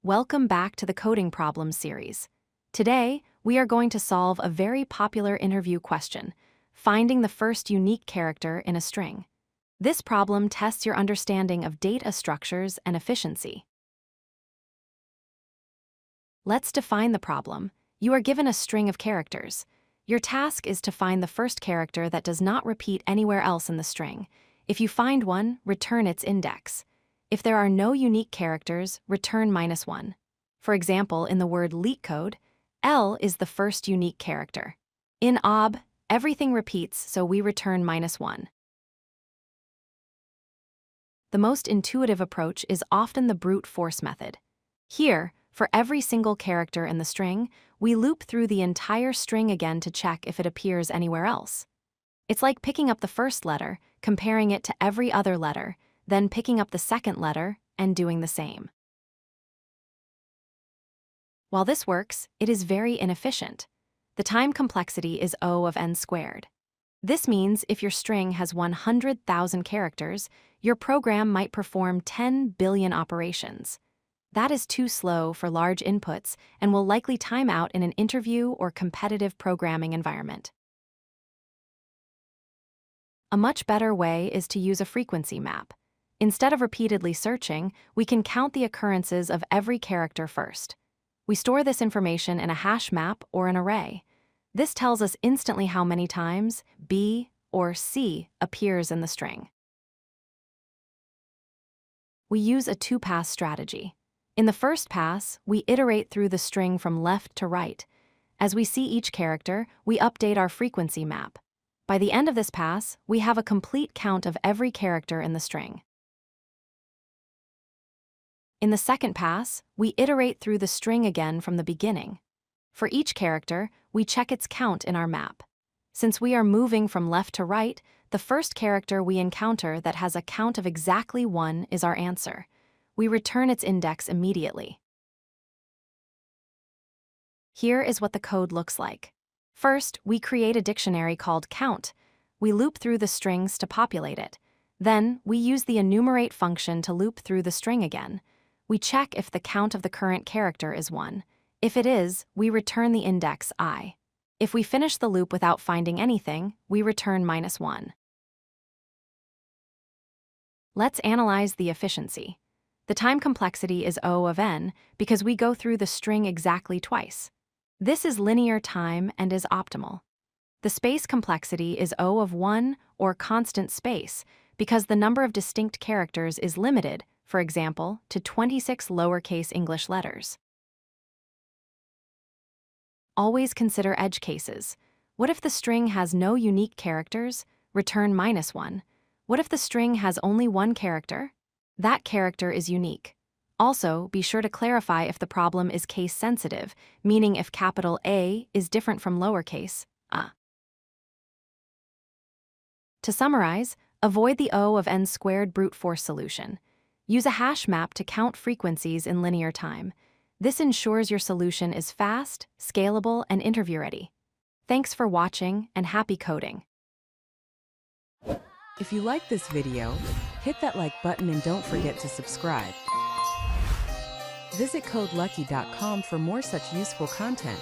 Welcome back to the Coding Problems series. Today, we are going to solve a very popular interview question, finding the first unique character in a string. This problem tests your understanding of data structures and efficiency. Let's define the problem. You are given a string of characters. Your task is to find the first character that does not repeat anywhere else in the string. If you find one, return its index. If there are no unique characters, return -1. For example, in the word LeetCode, L is the first unique character. In OB, everything repeats, so we return -1. The most intuitive approach is often the brute force method. Here, for every single character in the string, we loop through the entire string again to check if it appears anywhere else. It's like picking up the first letter, comparing it to every other letter, then picking up the second letter and doing the same. While this works, it is very inefficient. The time complexity is O of n squared. This means if your string has 100,000 characters, your program might perform 10 billion operations. That is too slow for large inputs and will likely time out in an interview or competitive programming environment. A much better way is to use a frequency map. Instead of repeatedly searching, we can count the occurrences of every character first. We store this information in a hash map or an array. This tells us instantly how many times B or C appears in the string. We use a two-pass strategy. In the first pass, we iterate through the string from left to right. As we see each character, we update our frequency map. By the end of this pass, we have a complete count of every character in the string. In the second pass, we iterate through the string again from the beginning. For each character, we check its count in our map. Since we are moving from left to right, the first character we encounter that has a count of exactly 1 is our answer. We return its index immediately. Here is what the code looks like. First, we create a dictionary called count. We loop through the strings to populate it. Then, we use the enumerate function to loop through the string again. We check if the count of the current character is 1. If it is, we return the index I. If we finish the loop without finding anything, we return -1. Let's analyze the efficiency. The time complexity is O of n because we go through the string exactly twice. This is linear time and is optimal. The space complexity is O of 1 or constant space because the number of distinct characters is limited, for example, to 26 lowercase English letters. Always consider edge cases. What if the string has no unique characters? Return -1. What if the string has only one character? That character is unique. Also, be sure to clarify if the problem is case-sensitive, meaning if capital A is different from lowercase a. To summarize, avoid the O of n squared brute force solution. Use a hash map to count frequencies in linear time. This ensures your solution is fast, scalable, and interview-ready. Thanks for watching, and happy coding! If you like this video, hit that like button and don't forget to subscribe. Visit codelucky.com for more such useful content.